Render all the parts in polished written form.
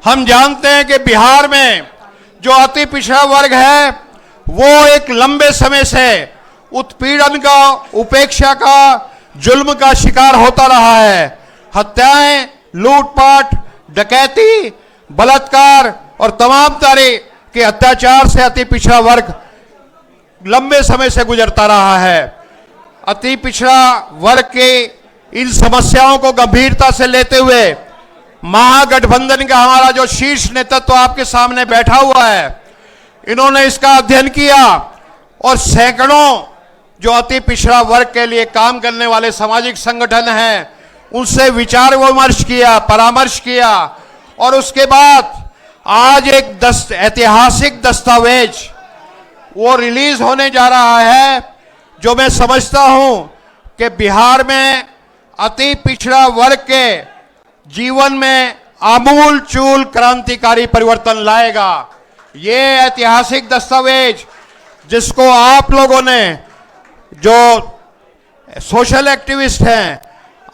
हम जानते हैं कि बिहार में जो अति पिछड़ा वर्ग है वो एक लंबे समय से उत्पीड़न का, उपेक्षा का, जुल्म का शिकार होता रहा है। हत्याएं, लूटपाट, डकैती, बलात्कार और तमाम तरह के अत्याचार से अति पिछड़ा वर्ग लंबे समय से गुजरता रहा है। अति पिछड़ा वर्ग के इन समस्याओं को गंभीरता से लेते हुए महागठबंधन का हमारा जो शीर्ष नेतृत्व आपके सामने बैठा हुआ है, इन्होंने इसका अध्ययन किया और सैकड़ों जो अति पिछड़ा वर्ग के लिए काम करने वाले सामाजिक संगठन हैं उनसे विचार विमर्श किया, परामर्श किया और उसके बाद आज एक ऐतिहासिक दस्तावेज वो रिलीज होने जा रहा है, जो मैं समझता हूं कि बिहार में अति पिछड़ा वर्ग के जीवन में आमूल चूल क्रांतिकारी परिवर्तन लाएगा। ये ऐतिहासिक दस्तावेज जिसको आप लोगों ने, जो सोशल एक्टिविस्ट हैं,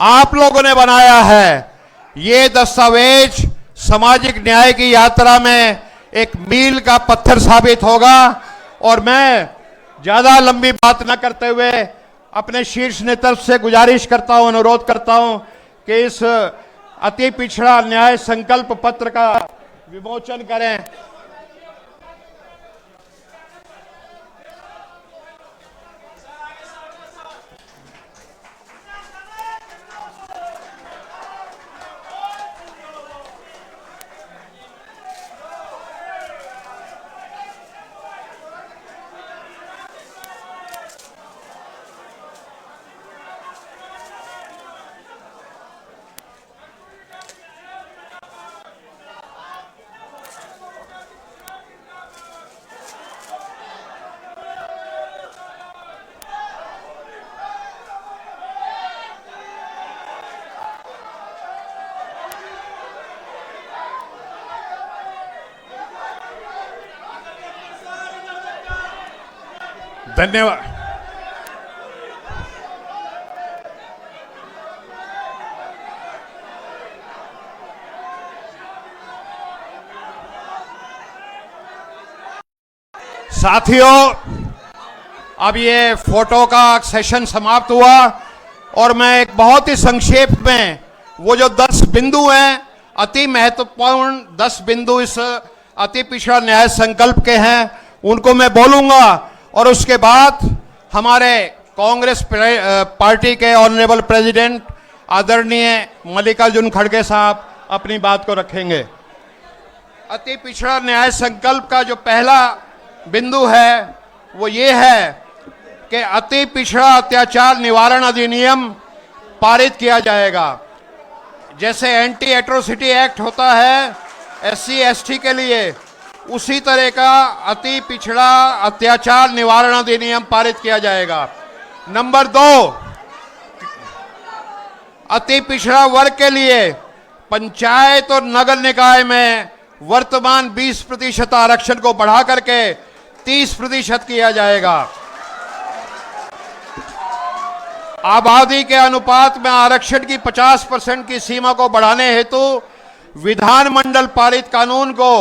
आप लोगों ने बनाया है, ये दस्तावेज सामाजिक न्याय की यात्रा में एक मील का पत्थर साबित होगा। और मैं ज्यादा लंबी बात न करते हुए अपने शीर्ष नेतृत्व से गुजारिश करता हूं, अनुरोध करता हूं कि इस अति पिछड़ा न्याय संकल्प पत्र का विमोचन करें। धन्यवाद। साथियों, अब ये फोटो का सेशन समाप्त हुआ और मैं एक बहुत ही संक्षेप में वो जो 10 बिंदु हैं, अति महत्वपूर्ण 10 बिंदु इस अति पिछड़ा न्याय संकल्प के हैं, उनको मैं बोलूंगा और उसके बाद हमारे कांग्रेस पार्टी के ऑनरेबल प्रेसिडेंट आदरणीय मल्लिकार्जुन खड़गे साहब अपनी बात को रखेंगे। अति पिछड़ा न्याय संकल्प का जो पहला बिंदु है वो ये है कि अति पिछड़ा अत्याचार निवारण अधिनियम पारित किया जाएगा। जैसे एंटी एट्रोसिटी एक्ट होता है SC ST के लिए, उसी तरह का अति पिछड़ा अत्याचार निवारण अधिनियम पारित किया जाएगा। नंबर 2, अति पिछड़ा वर्ग के लिए पंचायत और नगर निकाय में वर्तमान 20% आरक्षण को बढ़ा करके 30% किया जाएगा। आबादी के अनुपात में आरक्षण की 50% की सीमा को बढ़ाने हेतु विधानमंडल पारित कानून को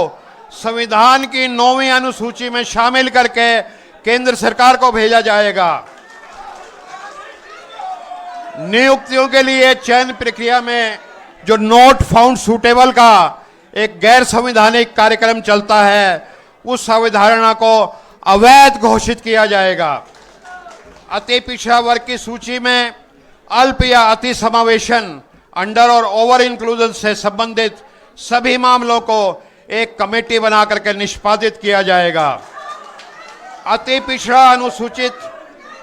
संविधान की 9वीं अनुसूची में शामिल करके केंद्र सरकार को भेजा जाएगा। नियुक्तियों के लिए चयन प्रक्रिया में जो नॉट फाउंड सूटेबल का एक गैर संवैधानिक कार्यक्रम चलता है, उस अवधारणा को अवैध घोषित किया जाएगा। अति पिछड़ा वर्ग की सूची में अल्प या अति समावेशन, अंडर और ओवर इंक्लूजन से संबंधित सभी मामलों को एक कमेटी बना करके निष्पादित किया जाएगा। अति पिछड़ा, अनुसूचित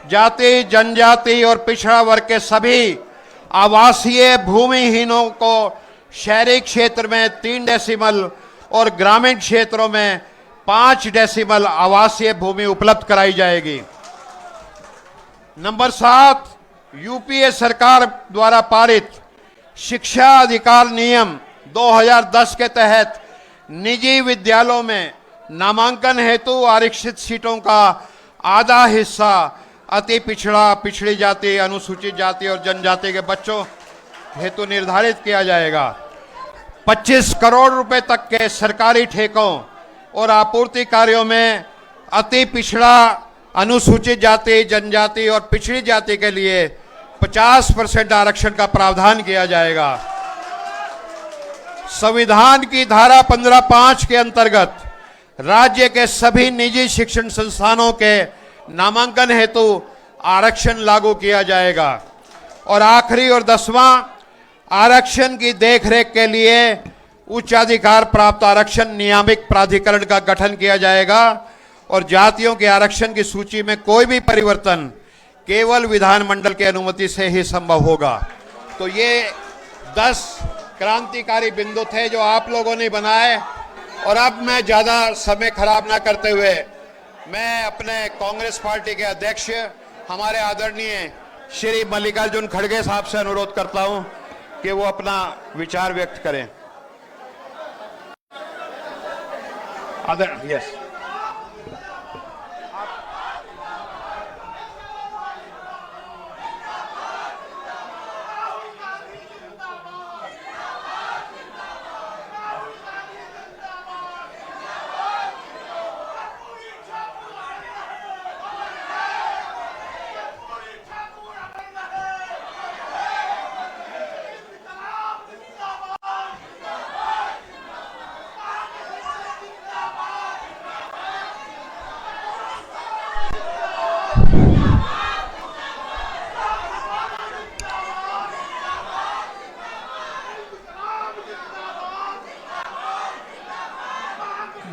जाति, जनजाति और पिछड़ा वर्ग के सभी आवासीय भूमिहीनों को शहरी क्षेत्र में 3 डेसिमल और ग्रामीण क्षेत्रों में 5 डेसिमल आवासीय भूमि उपलब्ध कराई जाएगी। नंबर 7, यूपीए सरकार द्वारा पारित शिक्षा अधिकार नियम 2010 के तहत निजी विद्यालयों में नामांकन हेतु आरक्षित सीटों का आधा हिस्सा अति पिछड़ा, पिछड़ी जाति, अनुसूचित जाति और जनजाति के बच्चों हेतु निर्धारित किया जाएगा। 25 करोड़ रुपए तक के सरकारी ठेकों और आपूर्ति कार्यों में अति पिछड़ा, अनुसूचित जाति, जनजाति और पिछड़ी जाति के लिए 50% आरक्षण का प्रावधान किया जाएगा। संविधान की धारा 15(5) के अंतर्गत राज्य के सभी निजी शिक्षण संस्थानों के नामांकन हेतु आरक्षण लागू किया जाएगा। और आखिरी और 10वां, आरक्षण की देखरेख के लिए उच्चाधिकार प्राप्त आरक्षण नियामक प्राधिकरण का गठन किया जाएगा और जातियों के आरक्षण की सूची में कोई भी परिवर्तन केवल विधानमंडल की अनुमति से ही संभव होगा। तो ये 10 क्रांतिकारी बिंदु थे जो आप लोगों ने बनाए। और अब मैं ज्यादा समय खराब ना करते हुए मैं अपने कांग्रेस पार्टी के अध्यक्ष हमारे आदरणीय श्री मल्लिकार्जुन खड़गे साहब से अनुरोध करता हूं कि वो अपना विचार व्यक्त करें। यस,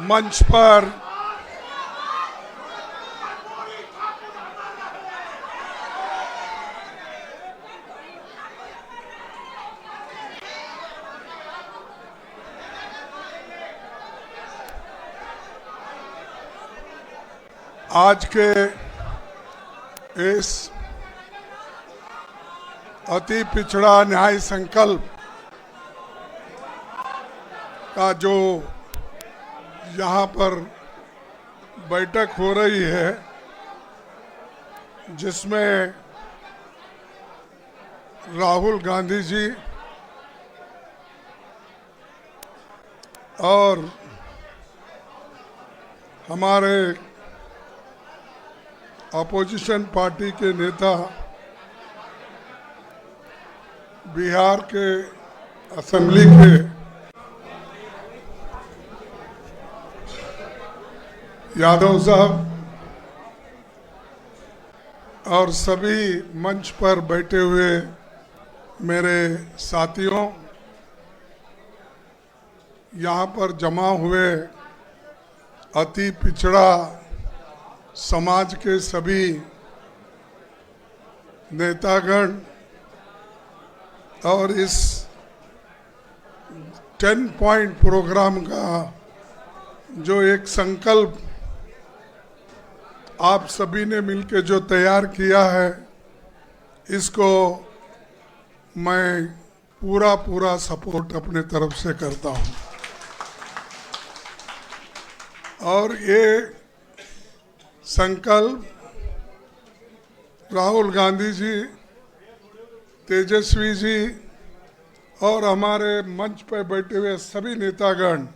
मंच पर आज के इस अति पिछड़ा न्याय संकल्प का जो यहाँ पर बैठक हो रही है, जिसमें राहुल गांधी जी और हमारे अपोजिशन पार्टी के नेता बिहार के असेंबली के यादव साहब और सभी मंच पर बैठे हुए मेरे साथियों, यहाँ पर जमा हुए अति पिछड़ा समाज के सभी नेतागण और इस 10 पॉइंट प्रोग्राम का जो एक संकल्प आप सभी ने मिलकर जो तैयार किया है, इसको मैं पूरा सपोर्ट अपने तरफ से करता हूं। और ये संकल्प राहुल गांधी जी, तेजस्वी जी और हमारे मंच पर बैठे हुए सभी नेतागण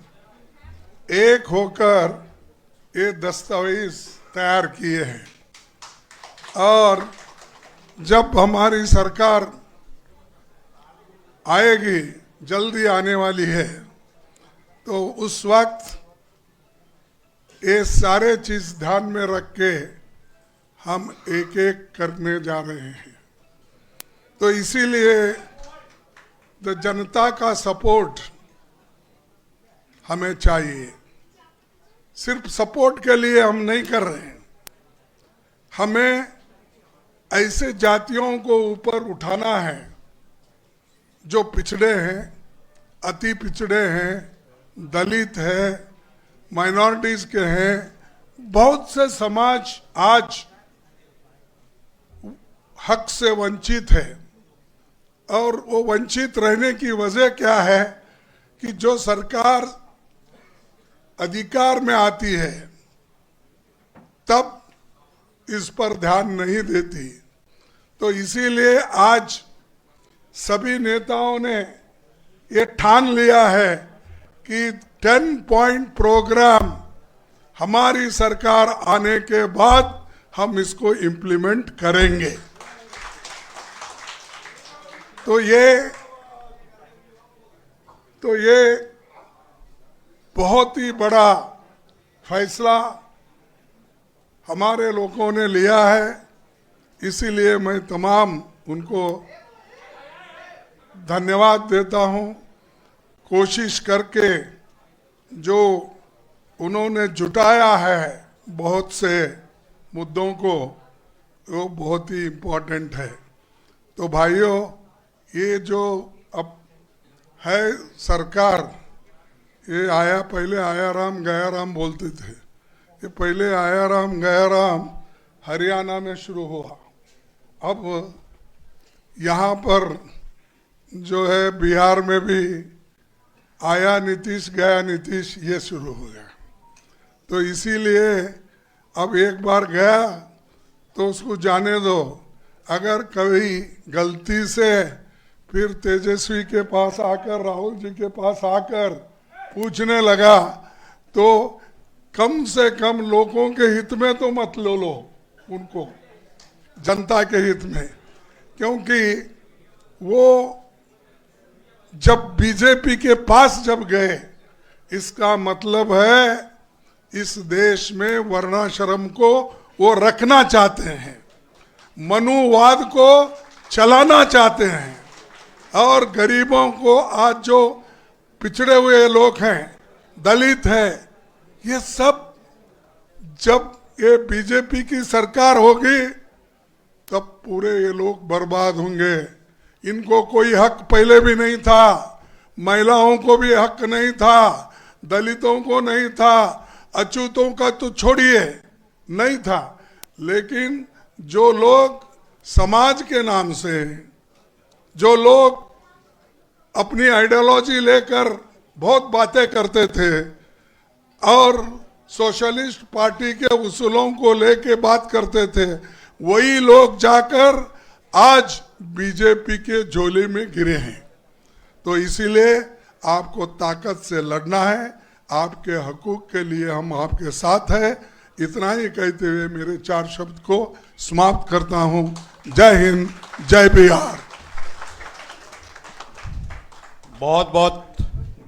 एक होकर ये दस्तावेज तैयार किए हैं। और जब हमारी सरकार आएगी, जल्दी आने वाली है, तो उस वक्त ये सारे चीज ध्यान में रख के हम एक एक करने जा रहे हैं। तो इसीलिए तो जनता का सपोर्ट हमें चाहिए। सिर्फ सपोर्ट के लिए हम नहीं कर रहे हैं, हमें ऐसे जातियों को ऊपर उठाना है जो पिछड़े हैं, अति पिछड़े हैं, दलित हैं, माइनॉरिटीज के हैं। बहुत से समाज आज हक से वंचित है और वो वंचित रहने की वजह क्या है कि जो सरकार अधिकार में आती है तब इस पर ध्यान नहीं देती। तो इसीलिए आज सभी नेताओं ने ये ठान लिया है कि 10 पॉइंट प्रोग्राम हमारी सरकार आने के बाद हम इसको इम्प्लीमेंट करेंगे। तो ये बहुत ही बड़ा फैसला हमारे लोगों ने लिया है। इसीलिए मैं तमाम उनको धन्यवाद देता हूं। कोशिश करके जो उन्होंने जुटाया है बहुत से मुद्दों को, वो बहुत ही इम्पोर्टेंट है। तो भाइयों, ये जो अब है सरकार, ये आया, पहले आया राम गया राम बोलते थे। ये पहले आया राम गया राम हरियाणा में शुरू हुआ, अब यहाँ पर जो है बिहार में भी आया नीतीश गया नीतीश, ये शुरू हो गया। तो इसीलिए अब एक बार गया तो उसको जाने दो। अगर कभी गलती से फिर तेजस्वी के पास आकर, राहुल जी के पास आकर पूछने लगा तो कम से कम लोगों के हित में तो मत लो उनको, जनता के हित में। क्योंकि वो जब बीजेपी के पास जब गए, इसका मतलब है इस देश में वर्णाश्रम को वो रखना चाहते हैं, मनुवाद को चलाना चाहते हैं, और गरीबों को, आज जो पिछड़े हुए लोग हैं, दलित हैं, ये सब जब ये बीजेपी की सरकार होगी तब पूरे ये लोग बर्बाद होंगे। इनको कोई हक पहले भी नहीं था, महिलाओं को भी हक नहीं था, दलितों को नहीं था, अछूतों का तो छोड़िए, नहीं था। लेकिन जो लोग समाज के नाम से, जो लोग अपनी आइडियोलॉजी लेकर बहुत बातें करते थे और सोशलिस्ट पार्टी के उसूलों को लेके बात करते थे, वही लोग जाकर आज बीजेपी के झोले में गिरे हैं। तो इसीलिए आपको ताकत से लड़ना है, आपके हकूक के लिए हम आपके साथ हैं। इतना ही कहते हुए मेरे 4 शब्द को समाप्त करता हूं। जय हिंद, जय बिहार। बहुत बहुत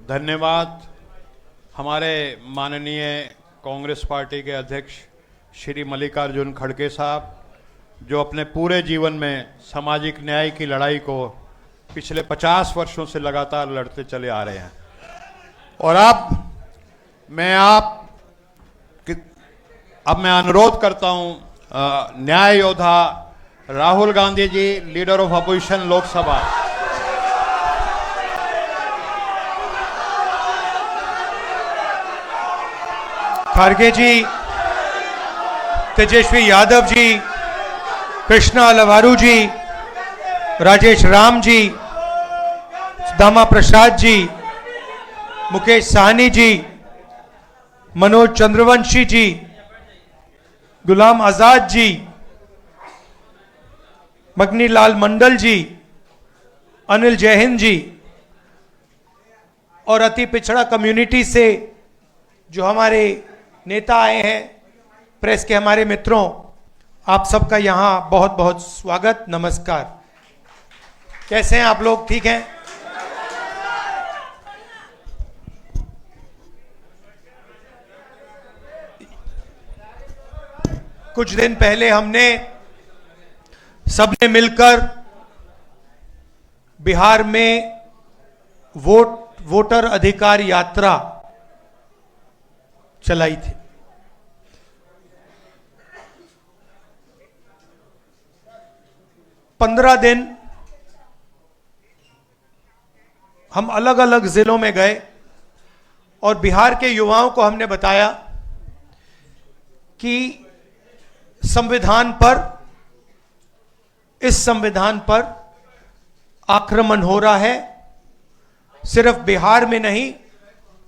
धन्यवाद हमारे माननीय कांग्रेस पार्टी के अध्यक्ष श्री मल्लिकार्जुन खड़गे साहब, जो अपने पूरे जीवन में सामाजिक न्याय की लड़ाई को पिछले 50 वर्षों से लगातार लड़ते चले आ रहे हैं। और अब मैं अनुरोध करता हूं न्याय योद्धा Rahul Gandhi ji, leader of opposition Lok Sabha, Kharge ji, Tejashwi Yadav ji, Krishna Lavaru ji, Rajesh Ram ji, Dama Prasad जी, मुकेश साहनी जी, मनोज चंद्रवंशी जी, गुलाम आजाद जी, मगनी लाल मंडल जी, अनिल जैहिंद जी, और अति पिछड़ा कम्युनिटी से जो हमारे नेता आए हैं, प्रेस के हमारे मित्रों, आप सबका यहां बहुत बहुत स्वागत, नमस्कार। कैसे हैं आप लोग? ठीक हैं? कुछ दिन पहले हमने सबने मिलकर बिहार में वोटर अधिकार यात्रा चलाई थी। पंद्रह दिन हम अलग अलग जिलों में गए और बिहार के युवाओं को हमने बताया कि इस संविधान पर आक्रमण हो रहा है। सिर्फ बिहार में नहीं,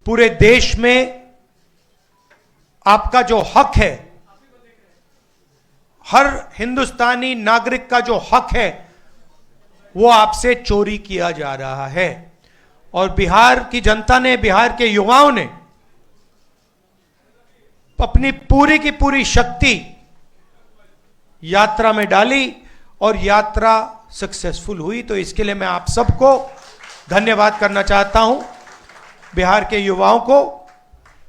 पूरे देश में आपका जो हक है, हर हिंदुस्तानी नागरिक का जो हक है, वो आपसे चोरी किया जा रहा है। और बिहार की जनता ने, बिहार के युवाओं ने अपनी पूरी की पूरी शक्ति यात्रा में डाली और यात्रा सक्सेसफुल हुई। तो इसके लिए मैं आप सबको धन्यवाद करना चाहता हूं, बिहार के युवाओं को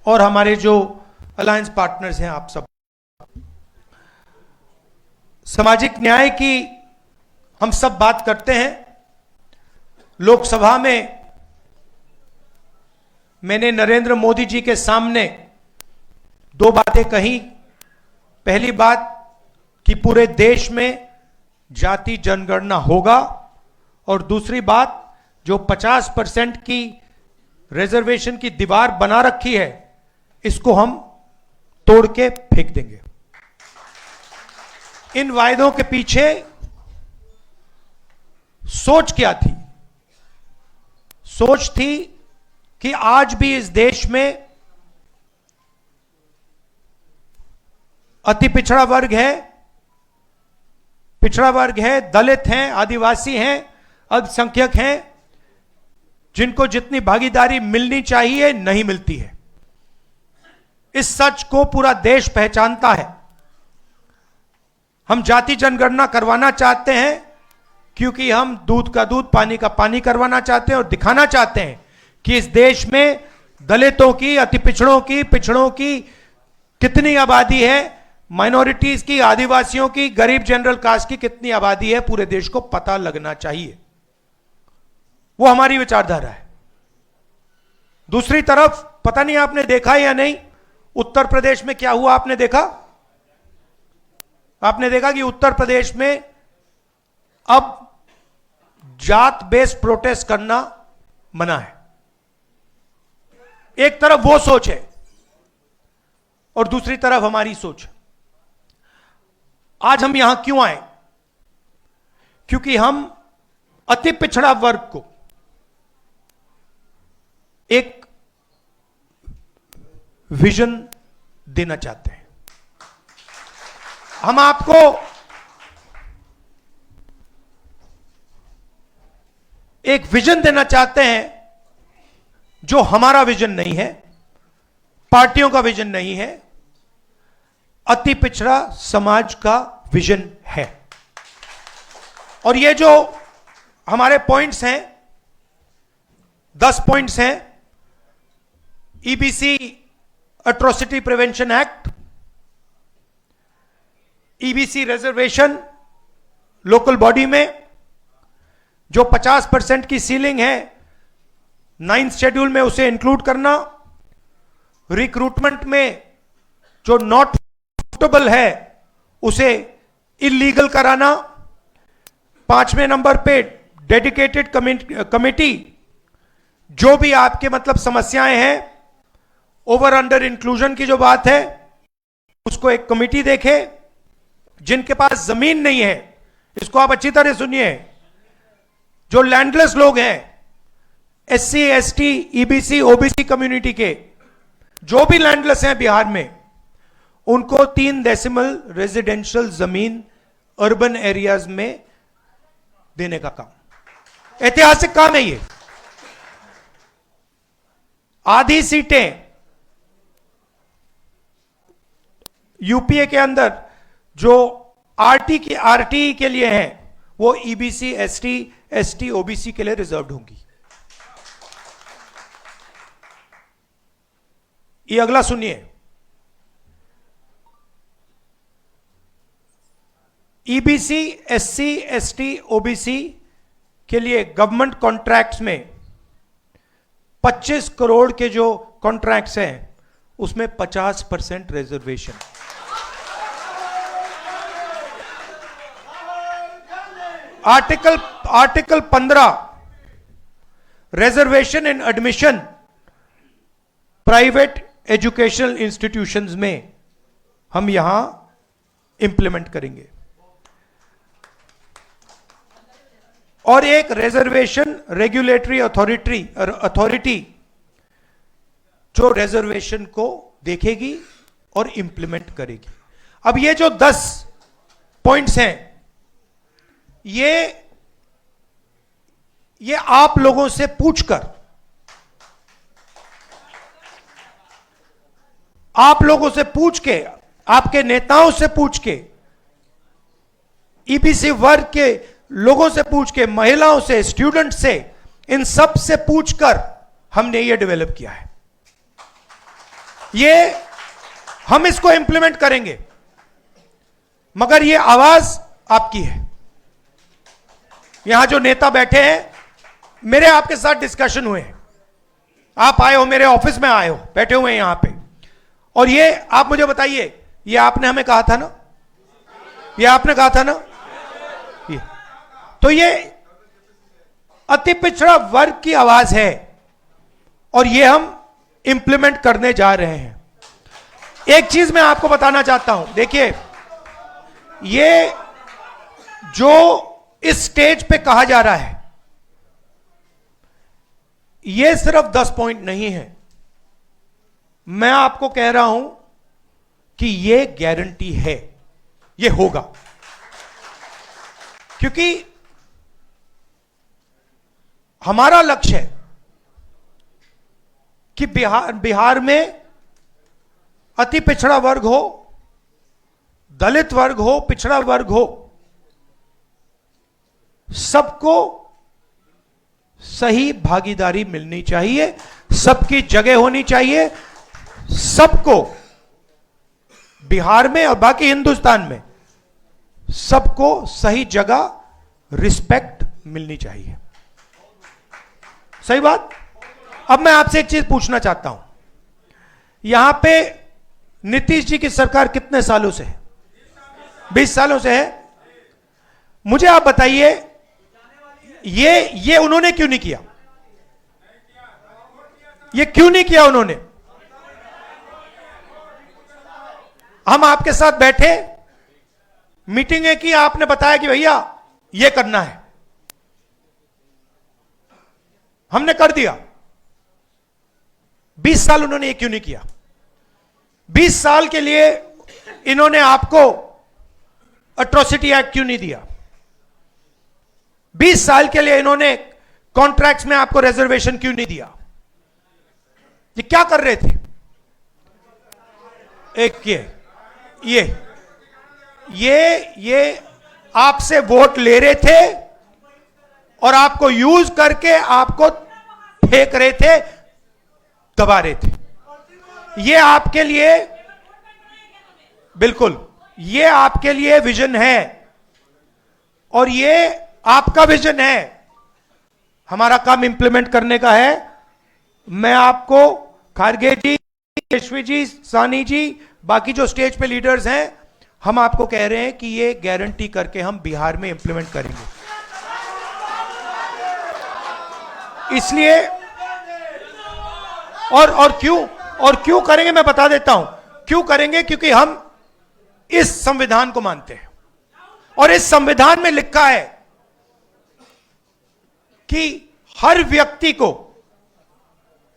और हमारे जो अलायंस पार्टनर्स हैं, आप सब। सामाजिक न्याय की हम सब बात करते हैं। लोकसभा में मैंने नरेंद्र मोदी जी के सामने दो बातें कही। पहली बात कि पूरे देश में जाति जनगणना होगा, और दूसरी बात जो 50% की रिजर्वेशन की दीवार बना रखी है, इसको हम तोड़ के फेंक देंगे। इन वायदों के पीछे सोच क्या थी? सोच थी कि आज भी इस देश में अति पिछड़ा वर्ग है, दलित हैं, आदिवासी हैं, अल्पसंख्यक हैं, जिनको जितनी भागीदारी मिलनी चाहिए नहीं मिलती है। इस सच को पूरा देश पहचानता है। हम जाति जनगणना करवाना चाहते हैं क्योंकि हम दूध का दूध, पानी का पानी करवाना चाहते हैं और दिखाना चाहते हैं कि इस देश में दलितों की, अति पिछड़ों की कितनी आबादी है, माइनॉरिटीज की, आदिवासियों की, गरीब जनरल कास्ट की कितनी आबादी है, पूरे देश को पता लगना चाहिए। वो हमारी विचारधारा है। दूसरी तरफ, पता नहीं आपने देखा या नहीं, उत्तर प्रदेश में क्या हुआ? आपने देखा कि उत्तर प्रदेश में अब जात बेस्ड प्रोटेस्ट करना मना है। एक तरफ वो सोच है और दूसरी तरफ हमारी सोच है। आज हम यहां क्यों आए? क्योंकि हम अति पिछड़ा वर्ग को एक विजन देना चाहते हैं। हम आपको एक विजन देना चाहते हैं जो हमारा विजन नहीं है, पार्टियों का विजन नहीं है, अति पिछड़ा समाज का विजन है। और ये जो हमारे पॉइंट्स हैं, 10 पॉइंट्स हैं। EBC atrocity prevention act, EBC reservation local body में जो 50% की सीलिंग है, 9th शेड्यूल में उसे इंक्लूड करना, रिक्रूटमेंट में जो नॉट सूटेबल है उसे इलीगल कराना, 5वें नंबर पे डेडिकेटेड कमेटी, जो भी आपके मतलब समस्याएं हैं, ओवर अंडर इंक्लूजन की जो बात है, उसको एक कमेटी देखे। जिनके पास जमीन नहीं है, इसको आप अच्छी तरह सुनिए, जो लैंडलेस लोग हैं, SC, ST, EBC, OBC community के जो भी लैंडलेस हैं बिहार में, उनको 3 डेसिमल रेजिडेंशियल जमीन अर्बन एरियाज में देने का काम, ऐतिहासिक काम है ये। आधी सीटें यूपीए के अंदर जो आरटी के लिए हैं, वो EBC, ST, ST, OBC के लिए रिजर्व्ड होंगी। ये अगला सुनिए, EBC, SC, ST, OBC के लिए गवर्नमेंट कॉन्ट्रैक्ट्स में 25 करोड़ के जो कॉन्ट्रैक्ट्स हैं, उसमें 50% रिजर्वेशन। आर्टिकल 15 रिजर्वेशन इन एडमिशन प्राइवेट एजुकेशनल इंस्टीट्यूशंस में हम यहां इंप्लीमेंट करेंगे। और एक रिजर्वेशन रेगुलेटरी अथॉरिटी जो रिजर्वेशन को देखेगी और इंप्लीमेंट करेगी। अब ये जो 10 पॉइंट्स हैं, ये आप लोगों से पूछकर आप लोगों से पूछ के, आपके नेताओं से पूछ के, ईबीसी वर्ग के लोगों से पूछ के, महिलाओं से, स्टूडेंट से, इन सब से पूछकर हमने ये डेवलप किया है। ये हम इसको इंप्लीमेंट करेंगे, मगर ये आवाज आपकी है। यहां जो नेता बैठे हैं, मेरे आपके साथ डिस्कशन हुए हैं, आप आए हो, मेरे ऑफिस में आए हो, बैठे हुए हैं यहां पे, और ये आप मुझे बताइए, ये आपने हमें कहा था ना, ये आपने कहा था ना, ये तो ये अति पिछड़ा वर्ग की आवाज है और ये हम इंप्लीमेंट करने जा रहे हैं। एक चीज मैं आपको बताना चाहता हूं, देखिए, ये जो इस स्टेज पे कहा जा रहा है, ये सिर्फ 10 पॉइंट नहीं है। मैं आपको कह रहा हूं कि ये गारंटी है, ये होगा, क्योंकि हमारा लक्ष्य है कि बिहार में अति पिछड़ा वर्ग हो, दलित वर्ग हो, पिछड़ा वर्ग हो, सबको सही भागीदारी मिलनी चाहिए, सबकी जगह होनी चाहिए, सबको बिहार में और बाकी हिंदुस्तान में सबको सही जगह, रिस्पेक्ट मिलनी चाहिए। सही बात। अब मैं आपसे एक चीज पूछना चाहता हूं, यहां पे नीतीश जी की सरकार कितने सालों से है? 20 सालों से है। मुझे आप बताइए, ये उन्होंने क्यों नहीं किया? ये क्यों नहीं किया उन्होंने? हम आपके साथ बैठे, मीटिंगें की, आपने बताया कि भैया ये करना है, हमने कर दिया। 20 साल उन्होंने ये क्यों नहीं किया? 20 साल के लिए इन्होंने आपको एट्रोसिटी एक्ट क्यों नहीं दिया? 20 साल के लिए इन्होंने कॉन्ट्रैक्ट्स में आपको रिजर्वेशन क्यों नहीं दिया? ये क्या कर रहे थे? एक ये आपसे वोट ले रहे थे और आपको यूज करके आपको फेंक रहे थे, दबा रहे थे। ये आपके लिए, बिल्कुल, ये आपके लिए विजन है और ये आपका विजन है। हमारा काम इंप्लीमेंट करने का है। मैं आपको, खारगे जी, केशवी जी, सानी जी, बाकी जो स्टेज पे लीडर्स हैं, हम आपको कह रहे हैं कि ये गारंटी करके हम बिहार में इंप्लीमेंट करेंगे। इसलिए और क्यों करेंगे, मैं बता देता हूं क्यों करेंगे। क्योंकि हम इस संविधान को मानते हैं और इस संविधान में लिखा है कि हर व्यक्ति को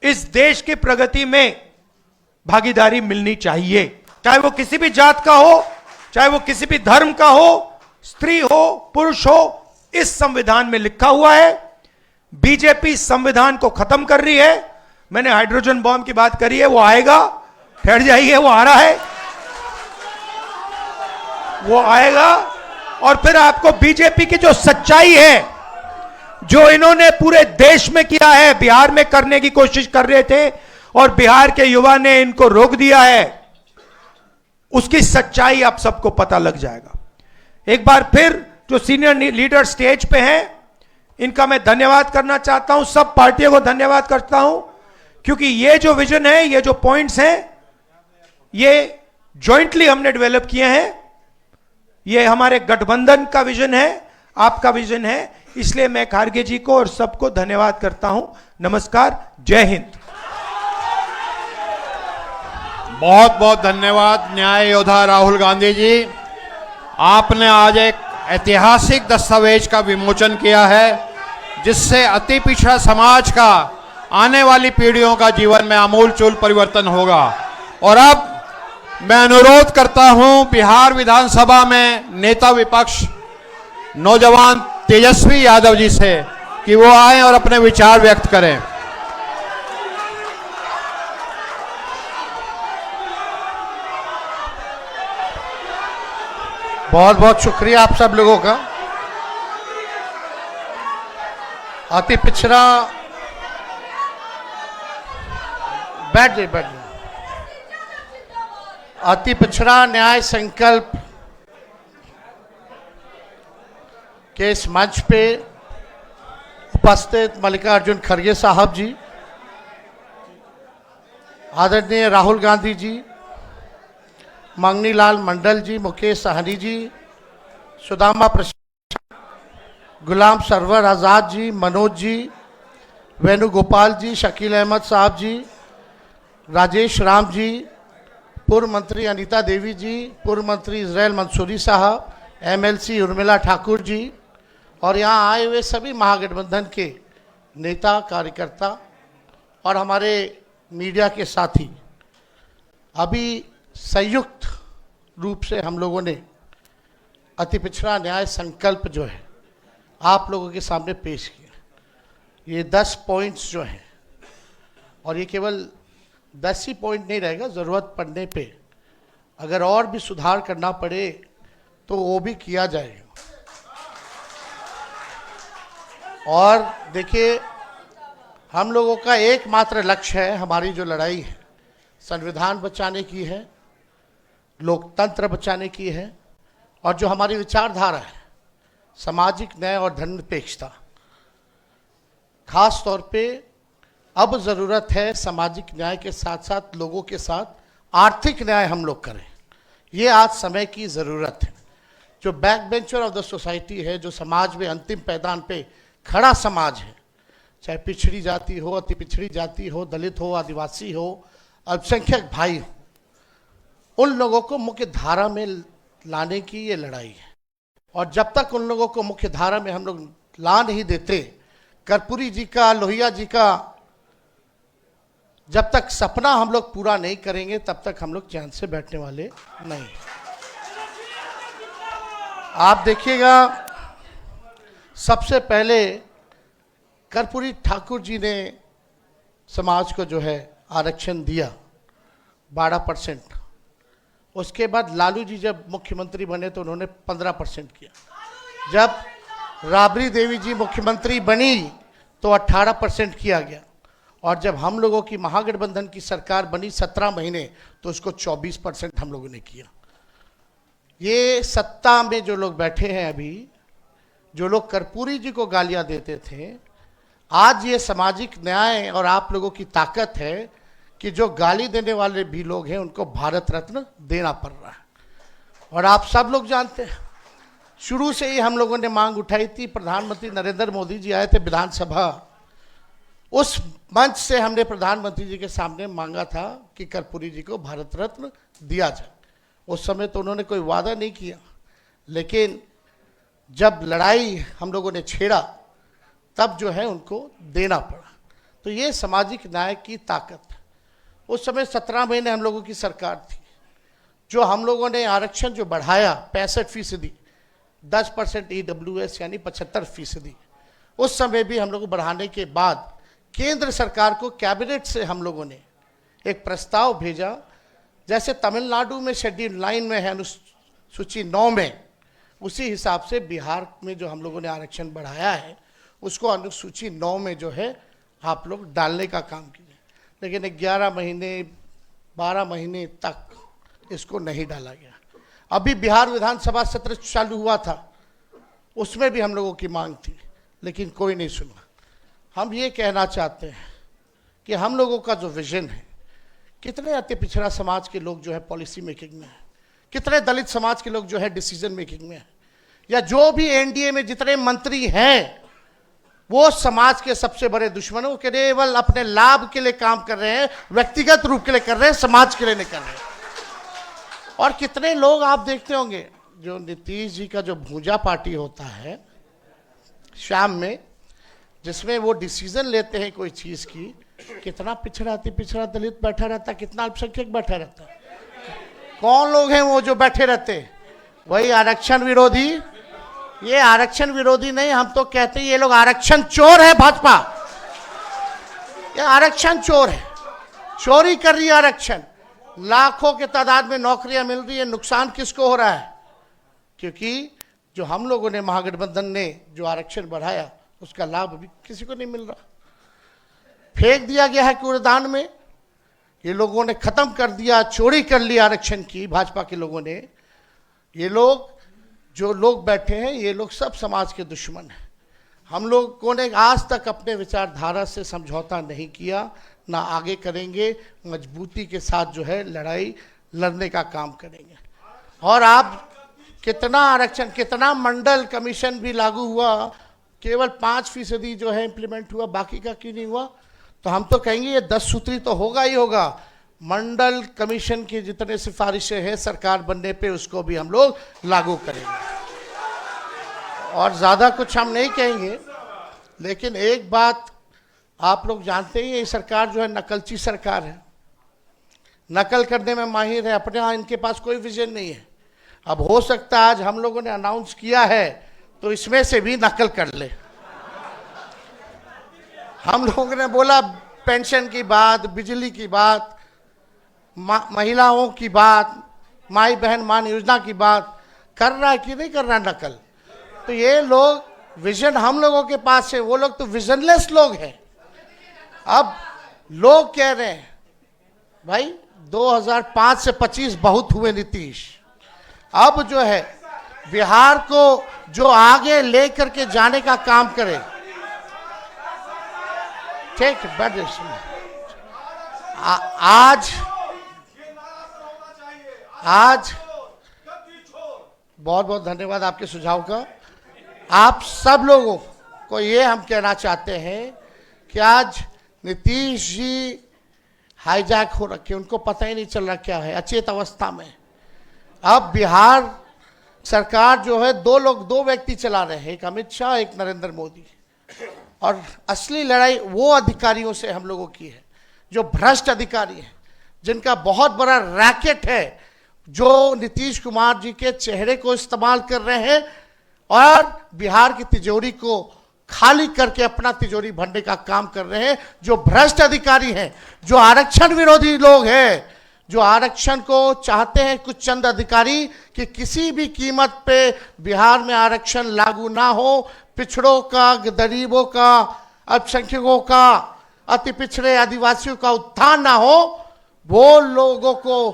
इस देश की प्रगति में भागीदारी मिलनी चाहिए, चाहे वो किसी भी जात का हो, चाहे वो किसी भी धर्म का हो, स्त्री हो, पुरुष हो। इस संविधान में लिखा हुआ है। बीजेपी संविधान को खत्म कर रही है। मैंने हाइड्रोजन बॉम्ब की बात करी है, वो आएगा, ठहर जाइए, वो आ रहा है, वो आएगा। और फिर आपको बीजेपी की जो सच्चाई है, जो इन्होंने पूरे देश में किया है, बिहार में करने की कोशिश कर रहे थे और बिहार के युवा ने इनको रोक दिया है, उसकी सच्चाई आप सबको पता लग जाएगा। एक बार फिर जो सीनियर लीडर स्टेज पे हैं, इनका मैं धन्यवाद करना चाहता हूं, सब पार्टियों को धन्यवाद करता हूं, क्योंकि ये जो विजन है, ये जो पॉइंट्स हैं, ये जॉइंटली हमने डेवलप किए हैं। ये हमारे गठबंधन का विजन है, आपका विजन है। इसलिए मैं खारगे जी को और सबको धन्यवाद करता हूं। नमस्कार, जय हिंद। बहुत बहुत धन्यवाद न्याय योद्धा राहुल गांधी जी। आपने आज एक ऐतिहासिक दस्तावेज का विमोचन किया है, जिससे अति पिछड़ा समाज का आने वाली पीढ़ियों का जीवन में आमूलचूल परिवर्तन होगा। और अब मैं अनुरोध करता हूं बिहार विधानसभा में नेता विपक्ष नौजवान तेजस्वी यादव जी से कि वो आए और अपने विचार व्यक्त करें। बहुत बहुत शुक्रिया आप सब लोगों का। अति पिछड़ा बैठ जाइए। अति पिछड़ा न्याय संकल्प के इस मंच पे उपस्थित मल्लिकार्जुन खड़गे साहब जी, आदरणीय राहुल गांधी जी, मंगनीलाल मंडल जी, मुकेश सहनी जी, सुदामा प्रसाद, गुलाम सरवर आज़ाद जी, मनोज जी, वेणुगोपाल जी, शकील अहमद साहब जी, राजेश राम जी, पूर्व मंत्री अनीता देवी जी, पूर्व मंत्री इजराइल मंसूरी साहब, एमएलसी उर्मिला ठाकुर जी और यहाँ आए हुए सभी महागठबंधन के नेता कार्यकर्ता और हमारे मीडिया के साथी, अभी संयुक्त रूप से हम लोगों ने अति पिछड़ा न्याय संकल्प जो है आप लोगों के सामने पेश किया। ये 10 पॉइंट्स जो हैं, और ये केवल 10 ही पॉइंट नहीं रहेगा, ज़रूरत पड़ने पे अगर और भी सुधार करना पड़े तो वो भी किया जाएगा। और देखिए, हम लोगों का एकमात्र लक्ष्य है, हमारी जो लड़ाई है संविधान बचाने की है, लोकतंत्र बचाने की है, और जो हमारी विचारधारा है सामाजिक न्याय और धर्मनिरपेक्षता। खास तौर पे अब ज़रूरत है सामाजिक न्याय के साथ साथ लोगों के साथ आर्थिक न्याय हम लोग करें। ये आज समय की ज़रूरत है। जो back bencher of the society है, जो समाज में अंतिम पैदान पे खड़ा समाज है, चाहे पिछड़ी जाति हो, अति पिछड़ी जाति हो, दलित हो, आदिवासी हो, अल्पसंख्यक भाई हो, उन लोगों को मुख्य धारा में लाने की ये लड़ाई है। और जब तक उन लोगों को मुख्य धारा में हम लोग ला नहीं देते, कर्पूरी जी का, लोहिया जी का जब तक सपना हम लोग पूरा नहीं करेंगे, तब तक हम लोग चैन से बैठने वाले नहीं। आप देखिएगा, सबसे पहले कर्पूरी ठाकुर जी ने समाज को जो है आरक्षण दिया 12%। उसके बाद लालू जी जब मुख्यमंत्री बने तो उन्होंने 15% किया। जब राबड़ी देवी जी मुख्यमंत्री बनी तो 18% किया गया। और जब हम लोगों की महागठबंधन की सरकार बनी 17 महीने, तो उसको 24% हम लोगों ने किया। ये सत्ता में जो लोग बैठे हैं अभी, जो लोग कर्पूरी जी को गालियां देते थे, आज ये सामाजिक न्याय और आप लोगों की ताकत है कि जो गाली देने वाले भी लोग हैं उनको भारत रत्न देना पड़ रहा है। और आप सब लोग जानते हैं, शुरू से ही हम लोगों ने मांग उठाई थी। प्रधानमंत्री नरेंद्र मोदी जी आए थे विधानसभा, उस मंच से हमने प्रधानमंत्री जी के सामने मांगा था कि कर्पूरी जी को भारत रत्न दिया जाए। उस समय तो उन्होंने कोई वादा नहीं किया, लेकिन जब लड़ाई हम लोगों ने छेड़ा तब जो है उनको देना पड़ा। तो ये सामाजिक न्याय की ताकत है। उस समय 17 महीने हम लोगों की सरकार थी। जो हम लोगों ने आरक्षण जो बढ़ाया 65%, 10% EWS यानी 75%, उस समय भी हम लोग को बढ़ाने के बाद केंद्र सरकार को कैबिनेट से हम लोगों ने एक प्रस्ताव भेजा। जैसे तमिलनाडु में शेड्यूल 9 में है, अनुसूची 9 में, उसी हिसाब से बिहार में जो हम लोगों ने आरक्षण बढ़ाया है उसको अनुसूची 9 में जो है आप लोग डालने का काम कीजिए। लेकिन 11 महीने 12 महीने तक इसको नहीं डाला गया। अभी बिहार विधानसभा सत्र चालू हुआ था, उसमें भी हम लोगों की मांग थी, लेकिन कोई नहीं सुना। हम ये कहना चाहते हैं कि हम लोगों का जो विजन है, कितने अति पिछड़ा समाज के लोग जो है पॉलिसी मेकिंग में है, कितने दलित समाज के लोग जो है डिसीजन मेकिंग में है, या जो भी एनडीए में जितने मंत्री हैं वो समाज के सबसे बड़े दुश्मनों के केवल अपने लाभ के लिए काम कर रहे हैं, व्यक्तिगत रूप के लिए कर रहे हैं, समाज के लिए नहीं कर रहे हैं। और कितने लोग आप देखते होंगे, जो नीतीश जी का जो भूजा पार्टी होता है शाम में, जिसमें वो डिसीजन लेते हैं कोई चीज की, कितना पिछड़ा अति पिछड़ा दलित बैठा रहता है, कितना अल्पसंख्यक बैठा रहता है। कौन लोग हैं वो जो बैठे रहते हैं? वही आरक्षण विरोधी। ये आरक्षण विरोधी नहीं, हम तो कहते हैं ये लोग आरक्षण चोर है। भाजपा ये आरक्षण चोर है, चोरी कर रही है आरक्षण। लाखों के तादाद में नौकरियां मिल रही है, नुकसान किसको हो रहा है? क्योंकि जो हम लोगों ने महागठबंधन ने जो आरक्षण बढ़ाया उसका लाभ अभी किसी को नहीं मिल रहा, फेंक दिया गया है कूड़ेदान में। ये लोगों ने खत्म कर दिया, चोरी कर लिया आरक्षण की, भाजपा के लोगों ने। ये लोग जो लोग बैठे हैं ये लोग सब समाज के दुश्मन हैं। हम लोगों ने आज तक अपने विचारधारा से समझौता नहीं किया, ना आगे करेंगे, मजबूती के साथ जो है लड़ाई लड़ने का काम करेंगे। और आप कितना आरक्षण, कितना मंडल कमीशन भी लागू हुआ, केवल 5% जो है इंप्लीमेंट हुआ, बाकी का क्यों नहीं हुआ? तो हम तो कहेंगे ये 10 सूत्री तो होगा ही होगा। मंडल कमीशन की जितने सिफारिशें हैं सरकार बनने पे उसको भी हम लोग लागू करेंगे, और ज़्यादा कुछ हम नहीं कहेंगे। लेकिन एक बात आप लोग जानते ही, ये सरकार जो है नकलची सरकार है, नकल करने में माहिर है। अपने यहाँ इनके पास कोई विजन नहीं है। अब हो सकता है आज हम लोगों ने अनाउंस किया है तो इसमें से भी नकल कर ले। हम लोगों ने बोला पेंशन की बात, बिजली की बात, महिलाओं की बात, माई बहन मान योजना की बात, कर रहा है कि नहीं कर रहा नकल? तो ये लोग विजन हम लोगों के पास है, वो लोग तो विजनलेस लोग हैं। अब लोग कह रहे हैं भाई 2005 से 25 बहुत हुए नीतीश, अब जो है बिहार को जो आगे लेकर के जाने का काम करे। ठीक है, बैठ आज बहुत बहुत धन्यवाद आपके सुझाव का। आप सब लोगों को ये हम कहना चाहते हैं कि आज नीतीश जी हाईजैक हो रखे, उनको पता ही नहीं चल रहा क्या है, अचेत अवस्था में। अब बिहार सरकार जो है दो व्यक्ति चला रहे हैं, एक अमित शाह, एक नरेंद्र मोदी। और असली लड़ाई वो अधिकारियों से हम लोगों की है जो भ्रष्ट अधिकारी हैं, जिनका बहुत बड़ा रैकेट है, जो नीतीश कुमार जी के चेहरे को इस्तेमाल कर रहे हैं और बिहार की तिजोरी को खाली करके अपना तिजोरी भरने का काम कर रहे हैं। जो भ्रष्ट अधिकारी हैं, जो आरक्षण विरोधी लोग हैं, जो आरक्षण को चाहते हैं कुछ चंद अधिकारी कि किसी भी कीमत पे बिहार में आरक्षण लागू ना हो, पिछड़ों का, गरीबों का, अल्पसंख्यकों का, अति पिछड़े आदिवासियों का उत्थान ना हो, वो लोगों को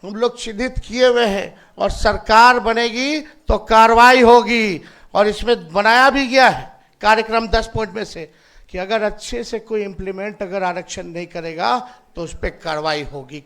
हम लोग चिन्हित किए हुए हैं। और सरकार बनेगी तो कार्रवाई होगी, और इसमें बनाया भी गया है कार्यक्रम 10 पॉइंट में से कि अगर अच्छे से कोई इम्प्लीमेंट अगर आरक्षण नहीं करेगा तो उस पर कार्रवाई होगी,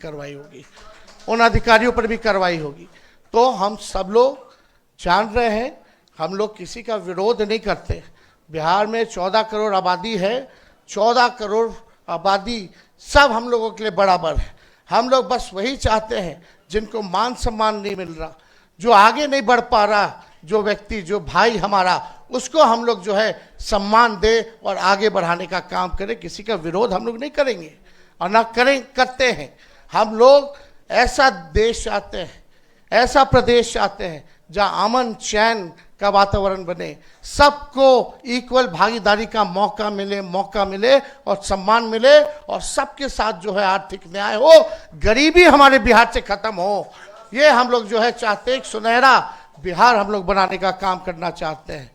उन अधिकारियों पर भी कार्रवाई होगी। तो हम सब लोग जान रहे हैं, हम लोग किसी का विरोध नहीं करते। बिहार में 14 करोड़ आबादी है, 14 करोड़ आबादी सब हम लोगों के लिए बराबर है। हम लोग बस वही चाहते हैं जिनको मान सम्मान नहीं मिल रहा, जो आगे नहीं बढ़ पा रहा, जो व्यक्ति, जो भाई हमारा, उसको हम लोग जो है सम्मान दे और आगे बढ़ाने का काम करें। किसी का विरोध हम लोग नहीं करेंगे और ना करते हैं। हम लोग ऐसा देश चाहते हैं, ऐसा प्रदेश चाहते हैं जहां अमन चैन का वातावरण बने, सबको इक्वल भागीदारी का मौका मिले और सम्मान मिले, और सबके साथ जो है आर्थिक न्याय हो, गरीबी हमारे बिहार से खत्म हो। ये हम लोग जो है चाहते हैं, एक सुनहरा बिहार हम लोग बनाने का काम करना चाहते हैं।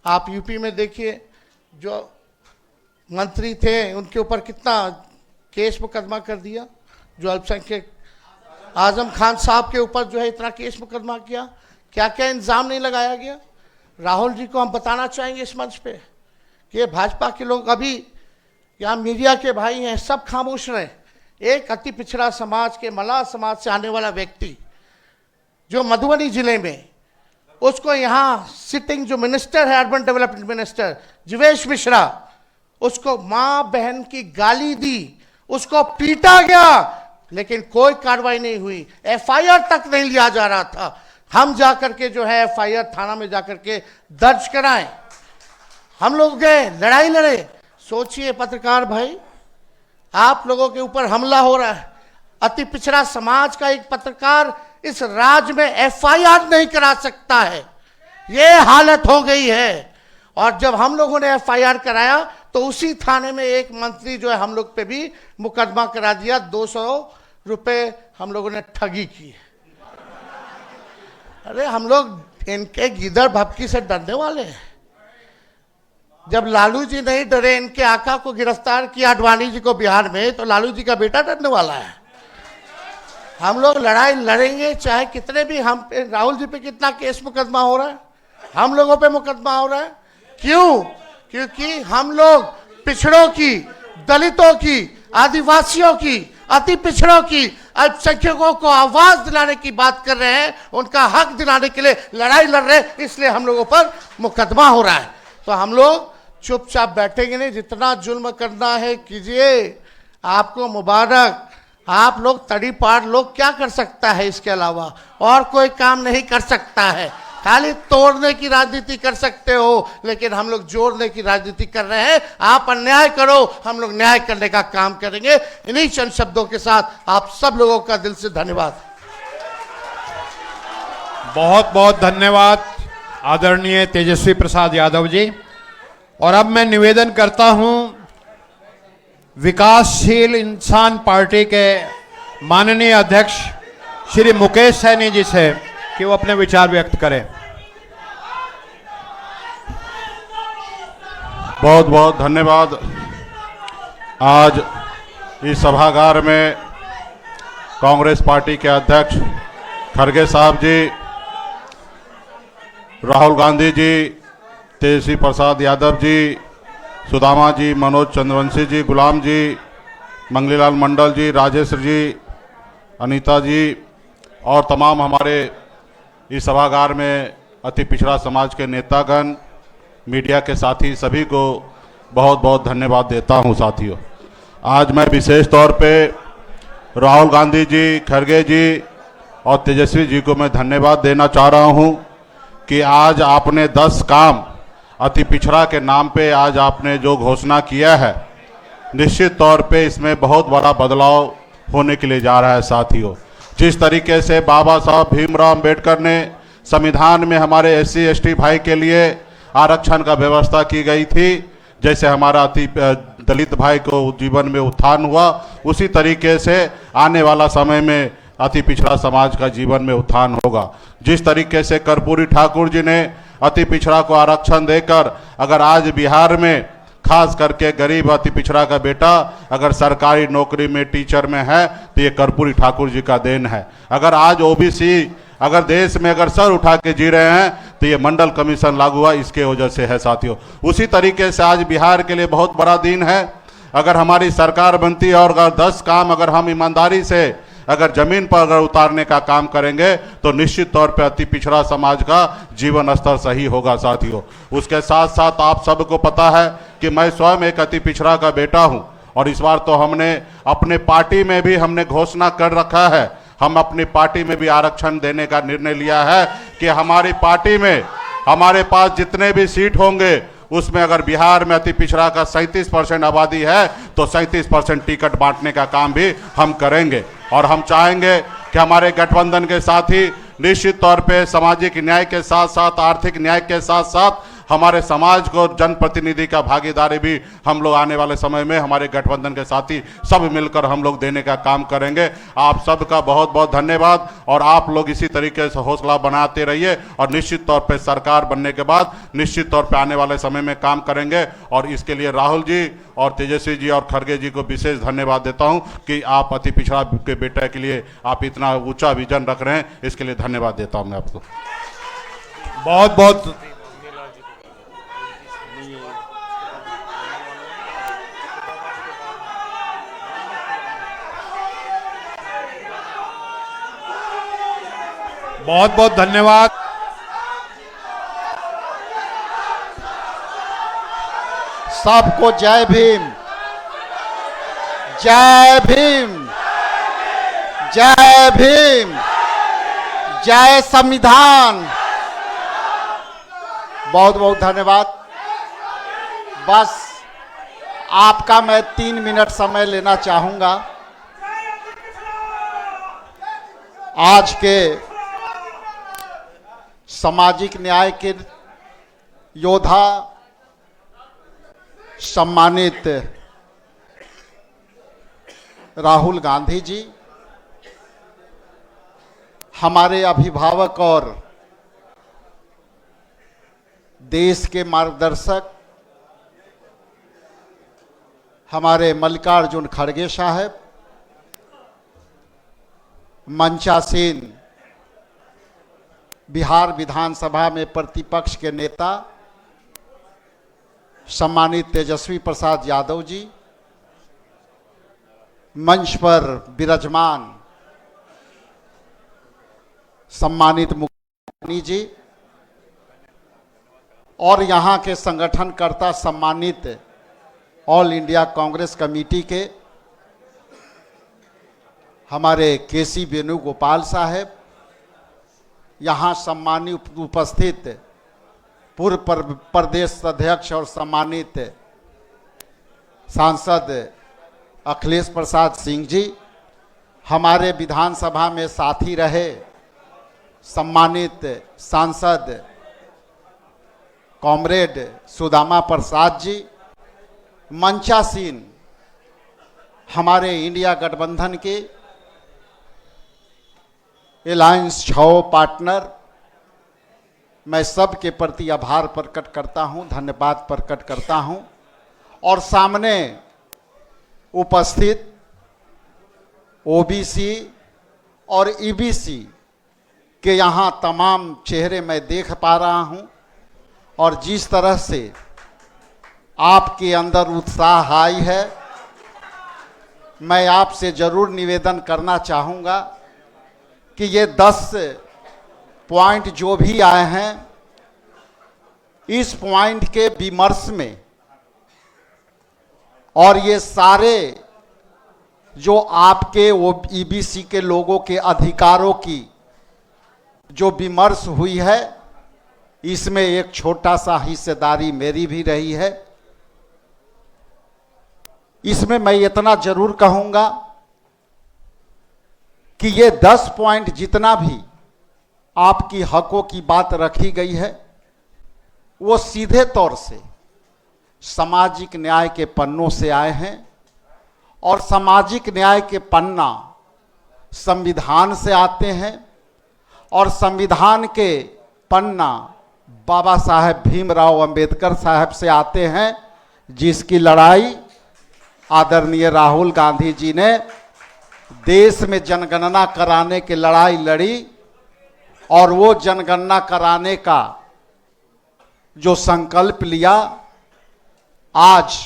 आप यूपी में देखिए, जो मंत्री थे उनके ऊपर कितना केस मुकदमा कर दिया, जो अल्पसंख्यक आजम खान साहब के ऊपर जो है इतना केस मुकदमा किया, क्या क्या इंजाम नहीं लगाया गया। राहुल जी को हम बताना चाहेंगे इस मंच पे कि ये भाजपा के लोग, अभी यहाँ मीडिया के भाई हैं, सब खामोश रहे। एक अति पिछड़ा समाज के, मल्लाह समाज से आने वाला व्यक्ति जो मधुबनी जिले में, उसको यहाँ सिटिंग जो मिनिस्टर है, urban development minister Jivesh Mishra, उसको माँ बहन की गाली दी, उसको पीटा गया, लेकिन कोई कार्रवाई नहीं हुई, एफआईआर तक नहीं लिया जा रहा था। हम जाकर के जो है एफआईआर थाना में जाकर के दर्ज कराएं। हम लोग गए, लड़ाई लड़े। सोचिए पत्रकार भाई, आप लोगों के ऊपर हमला हो रहा है, अति पिछड़ा समाज का एक पत्रकार इस राज्य में एफआईआर नहीं करा सकता है, ये हालत हो गई है। और जब हम लोगों ने एफआईआर कराया तो उसी थाने में एक मंत्री जो है हम लोग पे भी मुकदमा करा दिया, 200 रुपए हम लोगों ने ठगी की। अरे हम लोग इनके गिदड़ भपकी से डरने वाले हैं। जब लालू जी नहीं डरे, इनके आका को गिरफ्तार किया आडवाणी जी को बिहार में, तो लालू जी का बेटा डरने वाला है। हम लोग लड़ाई लड़ेंगे, चाहे कितने भी हम पे, राहुल जी पे कितना केस मुकदमा हो रहा है, हम लोगों पे मुकदमा हो रहा है। क्यों? क्योंकि हम लोग पिछड़ों की, दलितों की, आदिवासियों की, अति पिछड़ों की, अल्पसंख्यकों को आवाज दिलाने की बात कर रहे हैं, उनका हक दिलाने के लिए लड़ाई लड़ रहे हैं, इसलिए हम लोगों पर मुकदमा हो रहा है। तो हम लोग चुपचाप बैठेंगे नहीं, जितना जुल्म करना है कीजिए, आपको मुबारक। आप लोग तड़ी पार लोग क्या कर सकता है, इसके अलावा और कोई काम नहीं कर सकता है। खाली तोड़ने की राजनीति कर सकते हो, लेकिन हम लोग जोड़ने की राजनीति कर रहे हैं। आप अन्याय करो, हम लोग न्याय करने का काम करेंगे। इन्हीं चंद शब्दों के साथ आप सब लोगों का दिल से धन्यवाद। बहुत बहुत धन्यवाद आदरणीय तेजस्वी प्रसाद यादव जी। और अब मैं निवेदन करता हूं विकासशील इंसान पार्टी के माननीय अध्यक्ष श्री मुकेश सैनी जी से कि वो अपने विचार व्यक्त करें। बहुत बहुत धन्यवाद। आज इस सभागार में कांग्रेस पार्टी के अध्यक्ष खड़गे साहब जी, राहुल गांधी जी, तेजस्वी प्रसाद यादव जी, सुदामा जी, मनोज चंद्रवंशी जी, गुलाम जी, मंगलीलाल मंडल जी, राजेश जी, अनीता जी और तमाम हमारे इस सभागार में अति पिछड़ा समाज के नेतागण, मीडिया के साथी, सभी को बहुत बहुत धन्यवाद देता हूं। साथियों, आज मैं विशेष तौर पे राहुल गांधी जी, खड़गे जी और तेजस्वी जी को मैं धन्यवाद देना चाह रहा हूं कि आज आपने 10 काम अति पिछड़ा के नाम पे आज आपने जो घोषणा किया है, निश्चित तौर पे इसमें बहुत बड़ा बदलाव होने के लिए जा रहा है। साथियों, जिस तरीके से बाबा साहब भीमराव अम्बेडकर ने संविधान में हमारे SC ST भाई के लिए आरक्षण का व्यवस्था की गई थी, जैसे हमारा अति दलित भाई को जीवन में उत्थान हुआ, उसी तरीके से आने वाला समय में अति पिछड़ा समाज का जीवन में उत्थान होगा। जिस तरीके से कर्पूरी ठाकुर जी ने अति पिछड़ा को आरक्षण देकर, अगर आज बिहार में खास करके गरीब अति पिछड़ा का बेटा अगर सरकारी नौकरी में टीचर में है तो ये कर्पूरी ठाकुर जी का देन है। अगर आज OBC अगर देश में अगर सर उठा के जी रहे हैं तो ये मंडल कमीशन लागू हुआ, इसके वजह से है। साथियों, उसी तरीके से आज बिहार के लिए बहुत बड़ा दिन है। अगर हमारी सरकार बनती और अगर 10 काम अगर हम ईमानदारी से अगर जमीन पर अगर उतारने का काम करेंगे तो निश्चित तौर पे अति पिछड़ा समाज का जीवन स्तर सही होगा। साथियों, उसके साथ साथ आप सबको पता है कि मैं स्वयं एक अति पिछड़ा का बेटा हूं और इस बार तो हमने अपने पार्टी में भी हमने घोषणा कर रखा है, हम अपनी पार्टी में भी आरक्षण देने का निर्णय लिया है कि हमारी पार्टी में हमारे पास जितने भी सीट होंगे उसमें अगर बिहार में अति पिछड़ा का 37% आबादी है तो 37% टिकट बांटने का काम भी हम करेंगे। और हम चाहेंगे कि हमारे गठबंधन के साथी निश्चित तौर पे सामाजिक न्याय के साथ साथ आर्थिक न्याय के साथ साथ हमारे समाज को जनप्रतिनिधि का भागीदारी भी हम लोग आने वाले समय में हमारे गठबंधन के साथी सब मिलकर हम लोग देने का काम करेंगे। आप सबका बहुत बहुत धन्यवाद और आप लोग इसी तरीके से हौसला बनाते रहिए और निश्चित तौर पे सरकार बनने के बाद निश्चित तौर पे आने वाले समय में काम करेंगे। और इसके लिए राहुल जी और तेजस्वी जी और खड़गे जी को विशेष धन्यवाद देता हूँ कि आप अति पिछड़ा के बेटे के लिए आप इतना ऊँचा विजन रख रहे हैं, इसके लिए धन्यवाद देता हूँ मैं आपको। बहुत बहुत बहुत बहुत धन्यवाद। सबको जय भीम, जय भीम, जय भीम, जय संविधान। बहुत बहुत धन्यवाद। बस आपका मैं 3 मिनट समय लेना चाहूंगा। आज के सामाजिक न्याय के योद्धा सम्मानित राहुल गांधी जी, हमारे अभिभावक और देश के मार्गदर्शक हमारे मल्लिकार्जुन खड़गे साहब, मंचासीन बिहार विधानसभा में प्रतिपक्ष के नेता सम्मानित तेजस्वी प्रसाद यादव जी, मंच पर विराजमान सम्मानित मुख्यमंत्री जी और यहाँ के संगठनकर्ता सम्मानित ऑल इंडिया कांग्रेस कमेटी के हमारे केसी वेणुगोपाल साहब, यहाँ सम्मानित उपस्थित पूर्व प्रदेश अध्यक्ष और सम्मानित सांसद अखिलेश प्रसाद सिंह जी, हमारे विधानसभा में साथी रहे सम्मानित सांसद कॉमरेड सुदामा प्रसाद जी, मंचासीन हमारे इंडिया गठबंधन के अलायंस 6 पार्टनर, मैं सबके प्रति आभार प्रकट करता हूं, धन्यवाद प्रकट करता हूं। और सामने उपस्थित ओबीसी और ईबीसी के यहाँ तमाम चेहरे मैं देख पा रहा हूं और जिस तरह से आपके अंदर उत्साह आई है, मैं आपसे जरूर निवेदन करना चाहूँगा कि ये 10 पॉइंट जो भी आए हैं, इस पॉइंट के विमर्श में और ये सारे जो आपके ईबीसी के लोगों के अधिकारों की जो विमर्श हुई है, इसमें एक छोटा सा हिस्सेदारी मेरी भी रही है। इसमें मैं इतना जरूर कहूंगा कि ये 10 पॉइंट जितना भी आपकी हकों की बात रखी गई है, वो सीधे तौर से सामाजिक न्याय के पन्नों से आए हैं और सामाजिक न्याय के पन्ना संविधान से आते हैं और संविधान के पन्ना बाबा साहेब भीमराव अंबेडकर साहब से आते हैं, जिसकी लड़ाई आदरणीय राहुल गांधी जी ने देश में जनगणना कराने की लड़ाई लड़ी और वो जनगणना कराने का जो संकल्प लिया, आज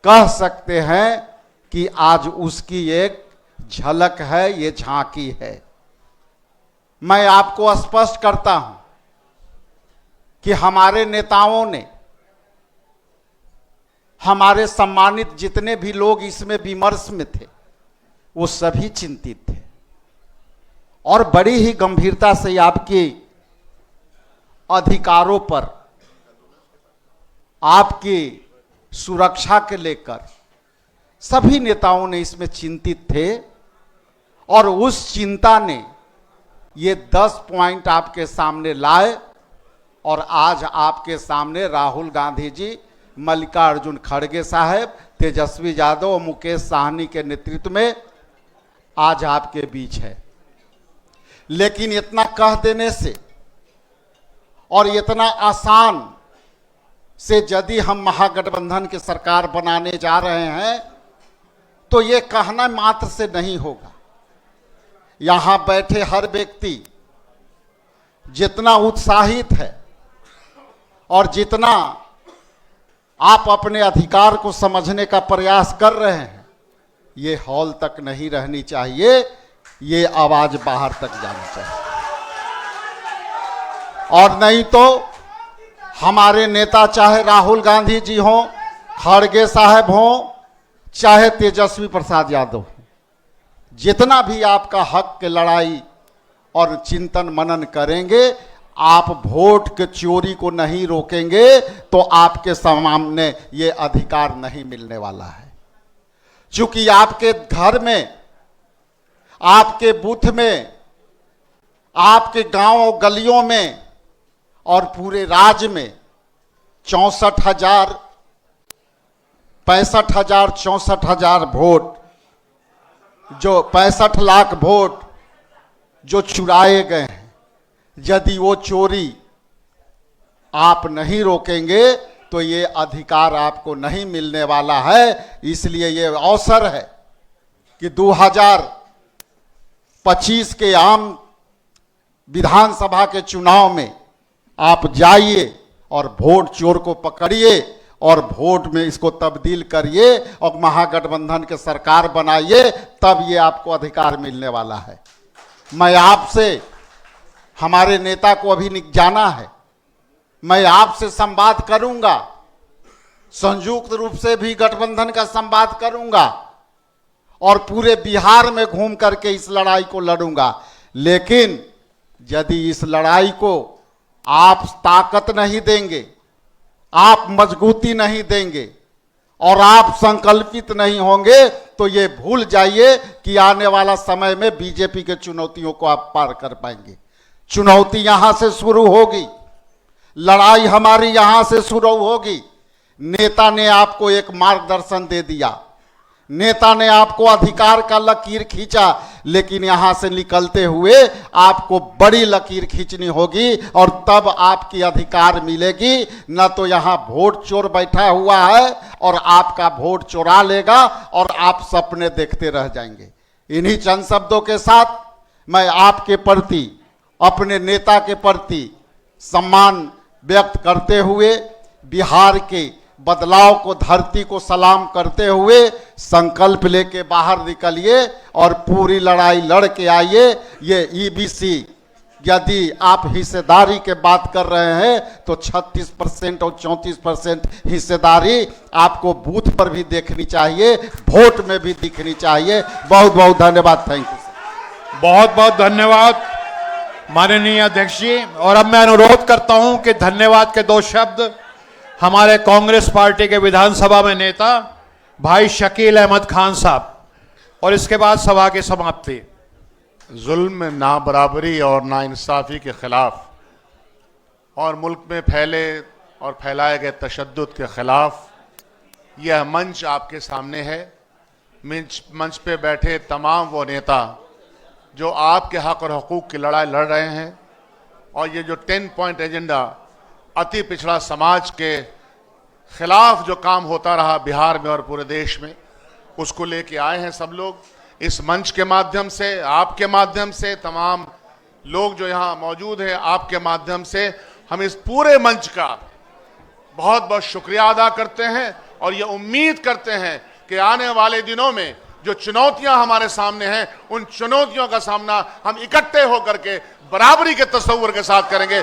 कह सकते हैं कि आज उसकी एक झलक है, ये झांकी है। मैं आपको स्पष्ट करता हूं कि हमारे नेताओं ने, हमारे सम्मानित जितने भी लोग इसमें विमर्श में थे, वो सभी चिंतित थे और बड़ी ही गंभीरता से आपके अधिकारों पर, आपकी सुरक्षा के लेकर सभी नेताओं ने इसमें चिंतित थे और उस चिंता ने ये 10 पॉइंट आपके सामने लाए और आज आपके सामने राहुल गांधी जी, मल्लिकार्जुन खड़गे साहब, तेजस्वी यादव और मुकेश साहनी के नेतृत्व में आज आपके बीच है। लेकिन इतना कह देने से और इतना आसान से यदि हम महागठबंधन की सरकार बनाने जा रहे हैं, तो ये कहना मात्र से नहीं होगा। यहां बैठे हर व्यक्ति जितना उत्साहित है और जितना आप अपने अधिकार को समझने का प्रयास कर रहे हैं, ये हॉल तक नहीं रहनी चाहिए, ये आवाज बाहर तक जानी चाहिए। और नहीं तो हमारे नेता चाहे राहुल गांधी जी हों, खड़गे साहब हों, चाहे तेजस्वी प्रसाद यादव हों, जितना भी आपका हक की लड़ाई और चिंतन मनन करेंगे, आप वोट के चोरी को नहीं रोकेंगे तो आपके सामने ये अधिकार नहीं मिलने वाला है। क्योंकि आपके घर में, आपके बूथ में, आपके गांव गलियों में और पूरे राज्य में 64,000 वोट, जो 65 लाख वोट जो चुराए गए हैं, यदि वो चोरी आप नहीं रोकेंगे तो ये अधिकार आपको नहीं मिलने वाला है। इसलिए ये अवसर है कि 2025 के आम विधानसभा के चुनाव में आप जाइए और वोट चोर को पकड़िए और वोट में इसको तब्दील करिए और महागठबंधन के सरकार बनाइए, तब ये आपको अधिकार मिलने वाला है। मैं आपसे, हमारे नेता को अभी जाना है, मैं आपसे संवाद करूंगा, संयुक्त रूप से भी गठबंधन का संवाद करूंगा और पूरे बिहार में घूम करके इस लड़ाई को लड़ूंगा। लेकिन यदि इस लड़ाई को आप ताकत नहीं देंगे, आप मजबूती नहीं देंगे और आप संकल्पित नहीं होंगे तो ये भूल जाइए कि आने वाला समय में बीजेपी के चुनौतियों को आप पार कर पाएंगे। चुनौती यहां से शुरू होगी, लड़ाई हमारी यहां से शुरू होगी। नेता ने आपको एक मार्गदर्शन दे दिया, नेता ने आपको अधिकार का लकीर खींचा, लेकिन यहां से निकलते हुए आपको बड़ी लकीर खींचनी होगी और तब आपकी अधिकार मिलेगी। न तो यहां वोट चोर बैठा हुआ है और आपका वोट चुरा लेगा और आप सपने देखते रह जाएंगे। इन्हीं चंद शब्दों के साथ मैं आपके प्रति, अपने नेता के प्रति सम्मान व्यक्त करते हुए बिहार के बदलाव को, धरती को सलाम करते हुए संकल्प लेके बाहर निकलिए और पूरी लड़ाई लड़ के आइए। ये ईबीसी, यदि आप हिस्सेदारी के बात कर रहे हैं तो 36% और 34% हिस्सेदारी आपको बूथ पर भी देखनी चाहिए, वोट में भी दिखनी चाहिए। बहुत बहुत धन्यवाद। Thank you. बहुत बहुत धन्यवाद माननीय अध्यक्ष जी। और अब मैं अनुरोध करता हूं कि धन्यवाद के 2 शब्द हमारे कांग्रेस पार्टी के विधानसभा में नेता भाई शकील अहमद खान साहब, और इसके बाद सभा की समाप्ति। जुल्म, नाबराबरी और नाइंसाफ़ी के खिलाफ और मुल्क में फैले और फैलाए गए तशद्दुद के खिलाफ यह मंच आपके सामने है। मंच पे बैठे तमाम वो नेता जो आपके हक और हकूक़ की लड़ाई लड़ रहे हैं, और ये जो 10 पॉइंट एजेंडा अति पिछड़ा समाज के खिलाफ जो काम होता रहा बिहार में और पूरे देश में, उसको लेके आए हैं सब लोग। इस मंच के माध्यम से, आपके माध्यम से, तमाम लोग जो यहाँ मौजूद हैं, आपके माध्यम से हम इस पूरे मंच का बहुत बहुत शुक्रिया अदा करते हैं और ये उम्मीद करते हैं कि आने वाले दिनों में जो चुनौतियां हमारे सामने हैं, उन चुनौतियों का सामना हम इकट्ठे होकर के बराबरी के तस्वुर के साथ करेंगे।